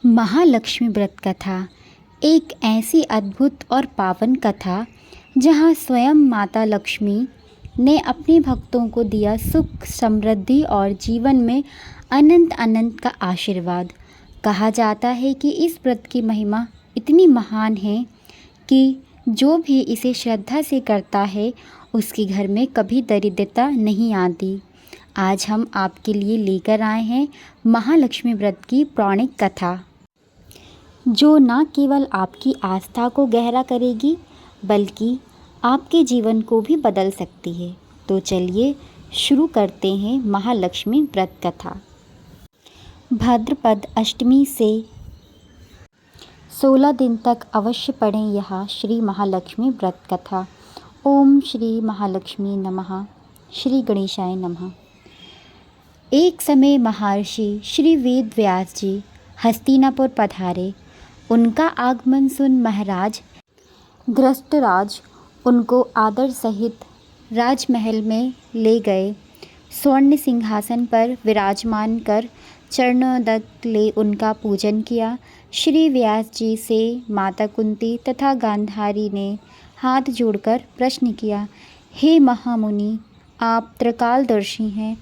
महालक्ष्मी व्रत कथा एक ऐसी अद्भुत और पावन कथा जहाँ स्वयं माता लक्ष्मी ने अपने भक्तों को दिया सुख समृद्धि और जीवन में अनंत अनंत का आशीर्वाद। कहा जाता है कि इस व्रत की महिमा इतनी महान है कि जो भी इसे श्रद्धा से करता है उसके घर में कभी दरिद्रता नहीं आती। आज हम आपके लिए लेकर आए हैं महालक्ष्मी व्रत की पौराणिक कथा, जो न केवल आपकी आस्था को गहरा करेगी बल्कि आपके जीवन को भी बदल सकती है। तो चलिए शुरू करते हैं महालक्ष्मी व्रत कथा। भाद्रपद अष्टमी से 16 दिन तक अवश्य पढ़ें यह श्री महालक्ष्मी व्रत कथा। ओम श्री महालक्ष्मी नमः। श्री गणेशाय नमः। एक समय महर्षि श्री वेद व्यास जी हस्तिनापुर पधारे। उनका आगमन सुन महाराज धृतराज उनको आदर सहित राजमहल में ले गए। स्वर्ण सिंहासन पर विराजमान कर चरणोदक ले उनका पूजन किया। श्री व्यास जी से माता कुंती तथा गांधारी ने हाथ जोड़कर प्रश्न किया, हे महामुनि, आप त्रिकालदर्शी हैं,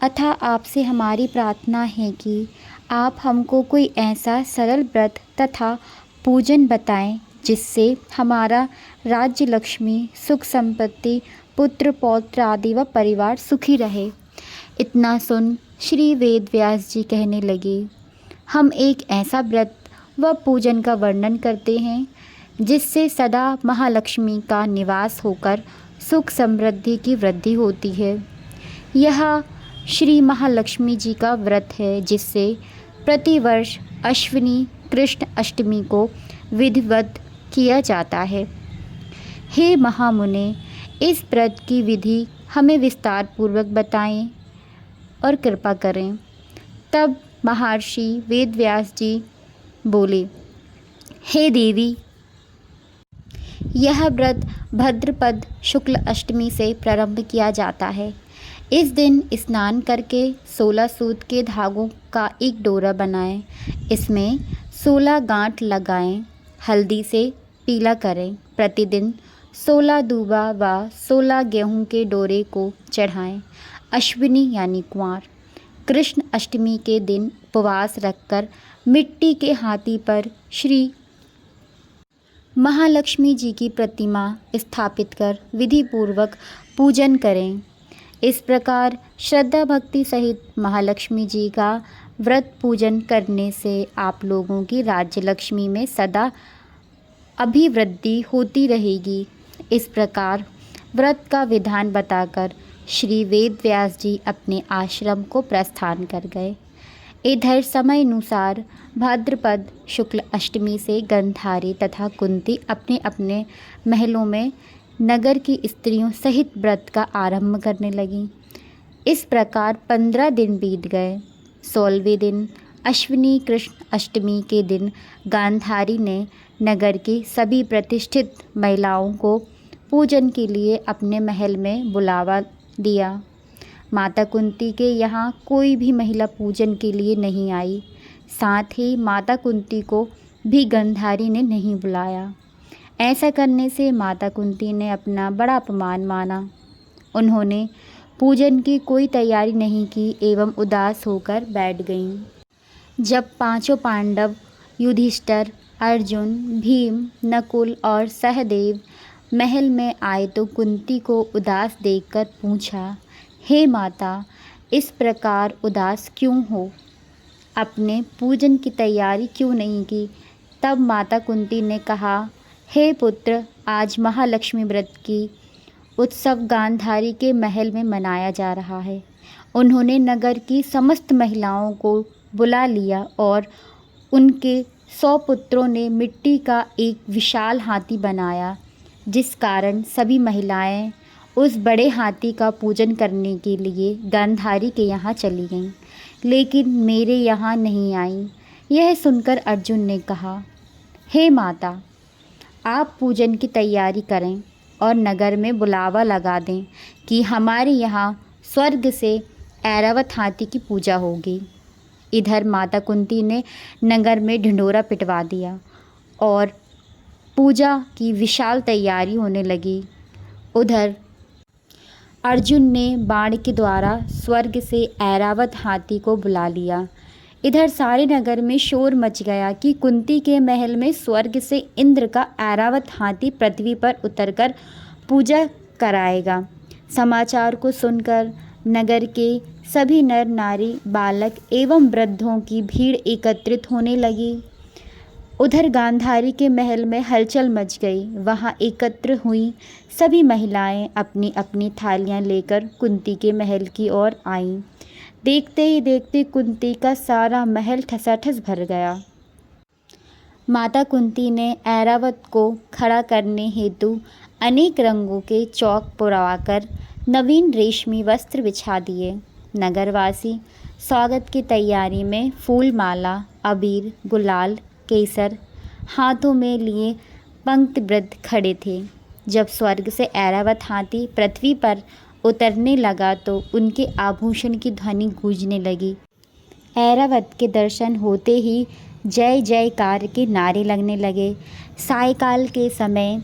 अतः आपसे हमारी प्रार्थना है कि आप हमको कोई ऐसा सरल व्रत तथा पूजन बताएं जिससे हमारा राज्य, लक्ष्मी, सुख संपत्ति, पुत्र पौत्र आदि व परिवार सुखी रहे। इतना सुन श्री वेद व्यास जी कहने लगे, हम एक ऐसा व्रत व पूजन का वर्णन करते हैं जिससे सदा महालक्ष्मी का निवास होकर सुख समृद्धि की वृद्धि होती है। यह श्री महालक्ष्मी जी का व्रत है जिससे प्रतिवर्ष अश्विनी कृष्ण अष्टमी को विधिवत किया जाता है। हे महामुने, इस व्रत की विधि हमें विस्तार पूर्वक बताएं और कृपा करें। तब महर्षि वेदव्यास जी बोले, हे देवी, यह व्रत भाद्रपद शुक्ल अष्टमी से प्रारंभ किया जाता है। इस दिन स्नान करके 16 सूत के धागों का एक डोरा बनाएं। इसमें 16 गांठ लगाएं। हल्दी से पीला करें। प्रतिदिन 16 दूबा व 16 गेहूं के डोरे को चढ़ाएं। अश्विनी यानी कुंवार कृष्ण अष्टमी के दिन उपवास रखकर मिट्टी के हाथी पर श्री महालक्ष्मी जी की प्रतिमा स्थापित कर विधि पूर्वक पूजन करें। इस प्रकार श्रद्धा भक्ति सहित महालक्ष्मी जी का व्रत पूजन करने से आप लोगों की राज्य लक्ष्मी में सदा अभिवृद्धि होती रहेगी। इस प्रकार व्रत का विधान बताकर श्री वेद व्यास जी अपने आश्रम को प्रस्थान कर गए। इधर समय अनुसार भाद्रपद शुक्ल अष्टमी से गांधारी तथा कुंती अपने अपने महलों में नगर की स्त्रियों सहित व्रत का आरंभ करने लगीं। इस प्रकार 15 दिन बीत गए। 16वें दिन अश्विनी कृष्ण अष्टमी के दिन गांधारी ने नगर की सभी प्रतिष्ठित महिलाओं को पूजन के लिए अपने महल में बुलावा दिया। माता कुंती के यहाँ कोई भी महिला पूजन के लिए नहीं आई। साथ ही माता कुंती को भी गांधारी ने नहीं बुलाया। ऐसा करने से माता कुंती ने अपना बड़ा अपमान माना। उन्होंने पूजन की कोई तैयारी नहीं की एवं उदास होकर बैठ गईं। जब पांचों पांडव युधिष्ठिर, अर्जुन, भीम, नकुल और सहदेव महल में आए तो कुंती को उदास देखकर पूछा, हे माता, इस प्रकार उदास क्यों हो? अपने पूजन की तैयारी क्यों नहीं की? तब माता कुंती ने कहा, हे पुत्र, आज महालक्ष्मी व्रत की उत्सव गांधारी के महल में मनाया जा रहा है। उन्होंने नगर की समस्त महिलाओं को बुला लिया और उनके 100 पुत्रों ने मिट्टी का एक विशाल हाथी बनाया, जिस कारण सभी महिलाएं उस बड़े हाथी का पूजन करने के लिए गांधारी के यहाँ चली गईं, लेकिन मेरे यहाँ नहीं आईं। यह सुनकर अर्जुन ने कहा, हे माता, आप पूजन की तैयारी करें और नगर में बुलावा लगा दें कि हमारे यहाँ स्वर्ग से ऐरावत हाथी की पूजा होगी। इधर माता कुंती ने नगर में ढिंढोरा पिटवा दिया और पूजा की विशाल तैयारी होने लगी। उधर अर्जुन ने बाण के द्वारा स्वर्ग से ऐरावत हाथी को बुला लिया। इधर सारे नगर में शोर मच गया कि कुंती के महल में स्वर्ग से इंद्र का ऐरावत हाथी पृथ्वी पर उतरकर पूजा कराएगा। समाचार को सुनकर नगर के सभी नर नारी, बालक एवं वृद्धों की भीड़ एकत्रित होने लगी। उधर गांधारी के महल में हलचल मच गई। वहां एकत्र हुई सभी महिलाएं अपनी अपनी थालियां लेकर कुंती के महल की ओर आईं। देखते ही देखते कुंती का सारा महल ठसाठस भर गया। माता कुंती ने ऐरावत को खड़ा करने हेतु अनेक रंगों के चौक पुरवाकर नवीन रेशमी वस्त्र बिछा दिए। नगरवासी स्वागत की तैयारी में फूल माला, अबीर, गुलाल, केसर हाथों में लिए पंक्तिबद्ध खड़े थे। जब स्वर्ग से ऐरावत हाथी पृथ्वी पर उतरने लगा तो उनके आभूषण की ध्वनि गूंजने लगी। ऐरावत के दर्शन होते ही जय जयकार के नारे लगने लगे। सायंकाल के समय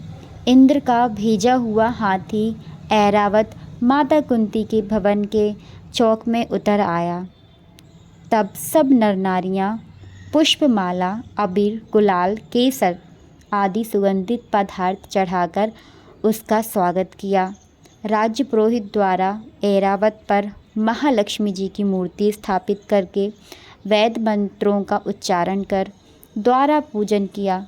इंद्र का भेजा हुआ हाथी ऐरावत माता कुंती के भवन के चौक में उतर आया। तब सब नर नारियां पुष्पमाला, अबीर, गुलाल, केसर आदि सुगंधित पदार्थ चढ़ाकर उसका स्वागत किया। राज्य पुरोहित द्वारा ऐरावत पर महालक्ष्मी जी की मूर्ति स्थापित करके वैद मंत्रों का उच्चारण कर द्वारा पूजन किया।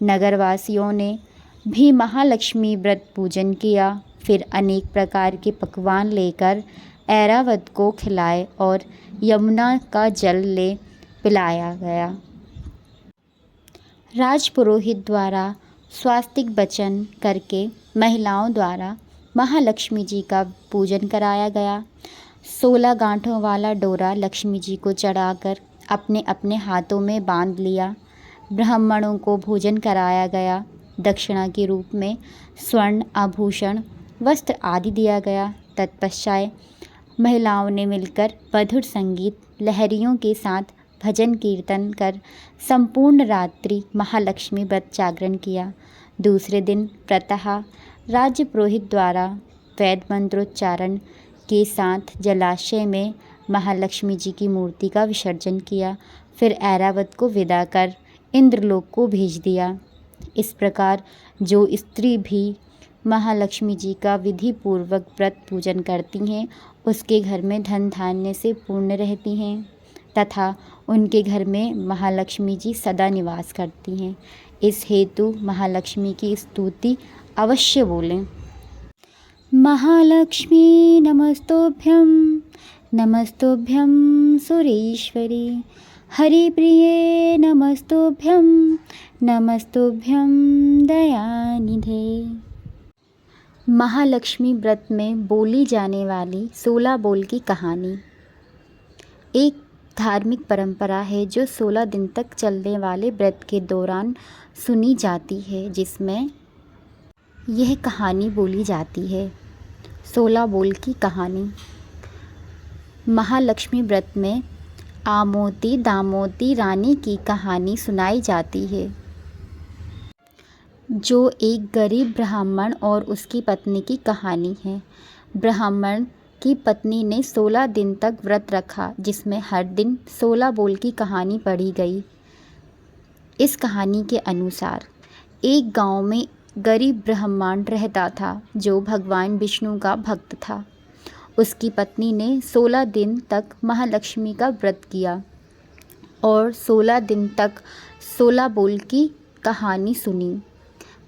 नगरवासियों ने भी महालक्ष्मी व्रत पूजन किया। फिर अनेक प्रकार के पकवान लेकर ऐरावत को खिलाए और यमुना का जल ले पिलाया गया। राजपुरोहित द्वारा स्वास्तिक वचन करके महिलाओं द्वारा महालक्ष्मी जी का पूजन कराया गया। 16 गांठों वाला डोरा लक्ष्मी जी को चढ़ाकर अपने अपने हाथों में बांध लिया। ब्राह्मणों को भोजन कराया गया। दक्षिणा के रूप में स्वर्ण आभूषण, वस्त्र आदि दिया गया। तत्पश्चात महिलाओं ने मिलकर मधुर संगीत लहरियों के साथ भजन कीर्तन कर संपूर्ण रात्रि महालक्ष्मी व्रत जागरण किया। दूसरे दिन प्रातः राज्य पुरोहित द्वारा वैद मंत्रोच्चारण के साथ जलाशय में महालक्ष्मी जी की मूर्ति का विसर्जन किया। फिर ऐरावत को विदा कर इंद्रलोक को भेज दिया। इस प्रकार जो स्त्री भी महालक्ष्मी जी का विधि पूर्वक व्रत पूजन करती हैं उसके घर में धन धान्य से पूर्ण रहती हैं तथा उनके घर में महालक्ष्मी जी सदा निवास करती हैं। इस हेतु महालक्ष्मी की स्तुति अवश्य बोलें। महालक्ष्मी नमस्तोभ्यं नमस्तोभ्यं सुरेश्वरी, हरिप्रिये नमस्तोभ्यं नमस्तोभ्यं दयानिधे। महालक्ष्मी व्रत में बोली जाने वाली 16 बोल की कहानी एक धार्मिक परंपरा है जो 16 दिन तक चलने वाले व्रत के दौरान सुनी जाती है, जिसमें यह कहानी बोली जाती है। 16 बोल की कहानी। महालक्ष्मी व्रत में आमोती दामोती रानी की कहानी सुनाई जाती है, जो एक गरीब ब्राह्मण और उसकी पत्नी की कहानी है। ब्राह्मण की पत्नी ने 16 दिन तक व्रत रखा, जिसमें हर दिन 16 बोल की कहानी पढ़ी गई। इस कहानी के अनुसार एक गांव में गरीब ब्राह्मण रहता था जो भगवान विष्णु का भक्त था। उसकी पत्नी ने 16 दिन तक महालक्ष्मी का व्रत किया और 16 दिन तक 16 बोल की कहानी सुनी।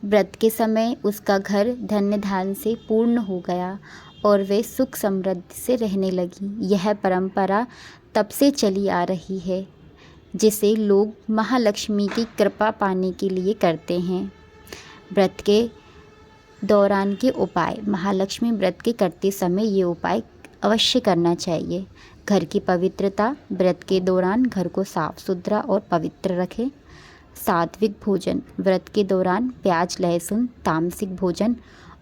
व्रत के समय उसका घर धन्य धान्य से पूर्ण हो गया और वे सुख समृद्धि से रहने लगी। यह परंपरा तब से चली आ रही है, जिसे लोग महालक्ष्मी की कृपा पाने के लिए करते हैं। व्रत के दौरान के उपाय। महालक्ष्मी व्रत के करते समय ये उपाय अवश्य करना चाहिए। घर की पवित्रता। व्रत के दौरान घर को साफ सुथरा और पवित्र रखें। सात्विक भोजन। व्रत के दौरान प्याज, लहसुन, तामसिक भोजन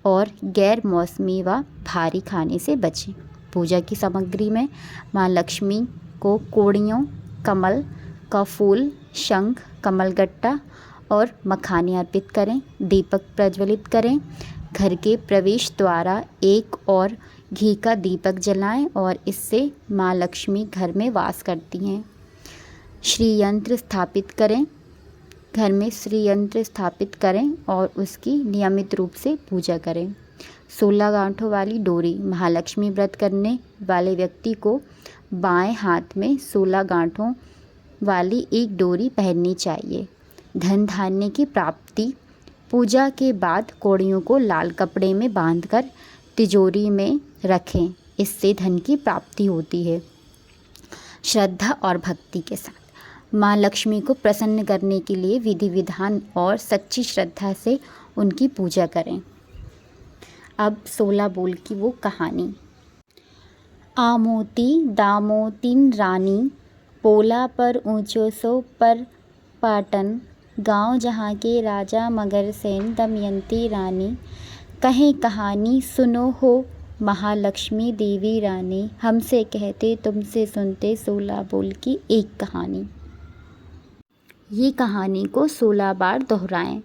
और गैर मौसमी व भारी खाने से बचें। पूजा की सामग्री में माँ लक्ष्मी को कोड़ियों, कमल का फूल, शंख, कमलगट्टा और मखाने अर्पित करें। दीपक प्रज्वलित करें। घर के प्रवेश द्वारा एक और घी का दीपक जलाएं और इससे माँ लक्ष्मी घर में वास करती हैं। श्री यंत्र स्थापित करें। घर में श्री यंत्र स्थापित करें और उसकी नियमित रूप से पूजा करें। 16 गांठों वाली डोरी। महालक्ष्मी व्रत करने वाले व्यक्ति को बाएं हाथ में 16 गांठों वाली एक डोरी पहननी चाहिए। धन धान्य की प्राप्ति। पूजा के बाद कौड़ियों को लाल कपड़े में बांधकर तिजोरी में रखें, इससे धन की प्राप्ति होती है। श्रद्धा और भक्ति के साथ माँ लक्ष्मी को प्रसन्न करने के लिए विधि विधान और सच्ची श्रद्धा से उनकी पूजा करें। अब 16 बोल की वो कहानी। आमोती दामोतिन रानी, पोला पर ऊँचो सो पर पाटन, गांव जहाँ के राजा मगर सेन दमयंती रानी। कहें कहानी सुनो हो महालक्ष्मी देवी रानी, हमसे कहते तुमसे सुनते 16 बोल की एक कहानी। ये कहानी को 16 बार दोहराएं।